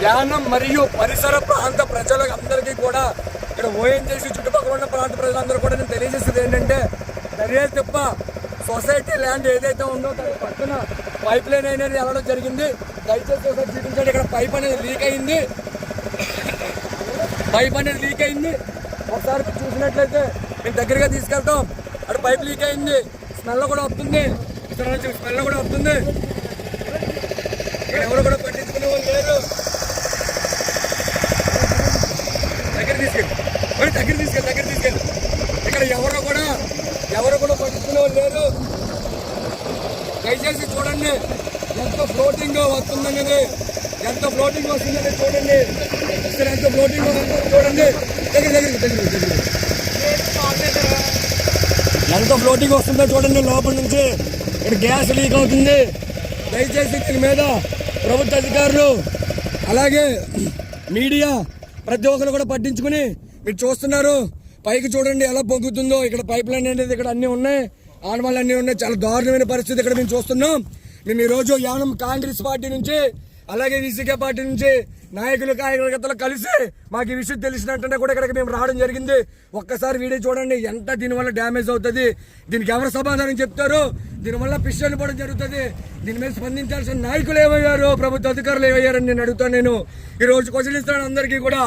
యానం మరియు పరిసర ప్రాంత ప్రజలకు అందరికీ కూడా ఇక్కడ ఓఎన్జీసీ చుట్టుపక్కల ఉన్న ప్రాంత ప్రజలందరూ కూడా నేను తెలియజేసేది ఏంటంటే దర్యాలు తిప్ప సొసైటీ ల్యాండ్ ఏదైతే ఉందో దాని పక్కన పైప్ లైన్ అనేది వెళ్ళడం జరిగింది. దయచేసి ఒకసారి చూపించండి. ఇక్కడ పైప్ అనేది లీక్ అయింది. ఒకసారి చూసినట్లయితే మేము దగ్గరగా తీసుకెళ్తాం. అక్కడ పైప్ లీక్ అయింది. స్మెల్ కూడా వస్తుంది. ఇక్కడ నుంచి స్మెల్ కూడా వస్తుంది. ఇక్కడ ఎవరు కూడా పట్టించుకునే వాళ్ళు లేరు. దగ్గర తీసుకెళ్ళి ఇక్కడ ఎవరు కూడా పట్టించుకునే వాళ్ళు లేరు. దయచేసి చూడండి ఎంత ఫ్లోటింగ్ వస్తుందనేది, ఎంత ఫ్లోటింగ్ వస్తుందనేది చూడండి. ఇక్కడ ఎంత ఫ్లోటింగ్ వస్తుందో చూడండి. ఎంత ఫ్లోటింగ్ వస్తుందో చూడండి. లోపల నుంచి ఇక్కడ గ్యాస్ లీక్ అవుతుంది. దయచేసి దీని మీద ప్రభుత్వ అధికారులు అలాగే మీడియా ప్రతి ఒక్కరు కూడా పట్టించుకుని మీరు చూస్తున్నారు. పైకి చూడండి ఎలా పొంగుతుందో. ఇక్కడ పైప్ లైన్ అనేది ఇక్కడ అన్నీ ఉన్నాయి, ఆనవాళ్ళు అన్నీ ఉన్నాయి. చాలా దారుణమైన పరిస్థితి ఇక్కడ మేము చూస్తున్నాం. మేము ఈరోజు యానం కాంగ్రెస్ పార్టీ నుంచి అలాగే విసికే పార్టీ నుంచి నాయకులు కార్యకర్తలు కలిసి మాకు ఈ విషయం తెలిసినట్టుంటే కూడా ఇక్కడికి మేము రావడం జరిగింది. ఒక్కసారి వీడియో చూడండి ఎంత దీనివల్ల డ్యామేజ్ అవుతుంది, దీనికి ఎవరు సమాధానం చెప్తారు, దీనివల్ల పిస్టల్ పడడం జరుగుతుంది. దీని మీద స్పందించాల్సిన నాయకులు ఏమయ్యారు, ప్రభుత్వ అధికారులు ఏమయ్యారని నేను అడుగుతాను. నేను ఈరోజు క్వశ్చన్ ఇస్తాను అందరికీ కూడా.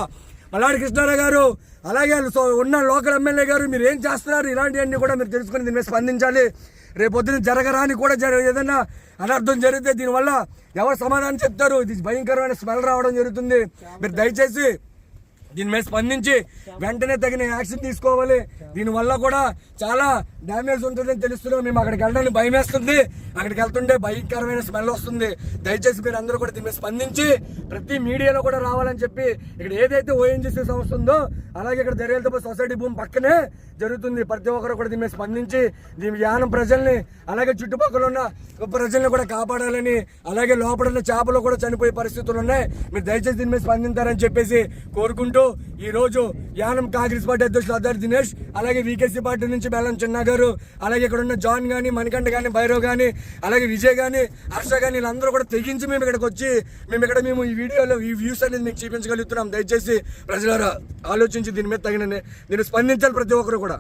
మల్లాడి కృష్ణారావు గారు అలాగే ఉన్న లోకల్ ఎమ్మెల్యే గారు మీరు ఏం చేస్తున్నారు, ఇలాంటివన్నీ కూడా మీరు తెలుసుకుని దీని మీద స్పందించాలి. రేపొద్దున జరగరాని కూడా ఏదైనా అనర్థం జరిగితే దీనివల్ల ఎవరు సమాధానం చెప్తారు. ఇది భయంకరమైన స్మెల్ రావడం జరుగుతుంది. మీరు దయచేసి దీని మీద స్పందించి వెంటనే తగిన యాక్షన్ తీసుకోవాలి. దీనివల్ల కూడా చాలా డ్యామేజ్ ఉంటుందని తెలుస్తున్నాం. మేము అక్కడికి వెళ్ళడానికి భయం వేస్తుంది. అక్కడికి వెళ్తుంటే భయంకరమైన స్మెల్ వస్తుంది. దయచేసి మీరు అందరూ కూడా దీని మీద స్పందించి ప్రతి మీడియాలో కూడా రావాలని చెప్పి ఇక్కడ ఏదైతే ఓఎన్జీసీ సంస్థ ఉందో అలాగే ఇక్కడ దర్యాలతో సొసైటీ భూమి పక్కనే జరుగుతుంది. ప్రతి ఒక్కరు కూడా దీని మీద స్పందించి దీని యానం ప్రజల్ని అలాగే చుట్టుపక్కల ఉన్న ప్రజల్ని కూడా కాపాడాలని, అలాగే లోపల ఉన్న చేపలు కూడా చనిపోయే పరిస్థితులు ఉన్నాయి. మీరు దయచేసి దీని మీద స్పందించారని చెప్పేసి కోరుకుంటూ ఈ రోజు యానం కాంగ్రెస్ పార్టీ అధ్యక్షులు అద్దారి దినేష్ అలాగే వీకేసీ పార్టీ నుంచి బెల్లం చిన్న గారు అలాగే ఇక్కడ ఉన్న జాన్ గానీ, మణికంఠ గానీ, భైరవ్ గానీ, అలాగే విజయ్ గానీ, హర్ష గానీ వీళ్ళందరూ కూడా తెగించి మేము ఇక్కడికి వచ్చి మేము ఈ వీడియోలో ఈ వ్యూస్ అనేది మీకు చూపించగలుగుతున్నాం. దయచేసి ప్రజలారా ఆలోచించి దీని మీద దీన్ని స్పందించాలి ప్రతి ఒక్కరు కూడా.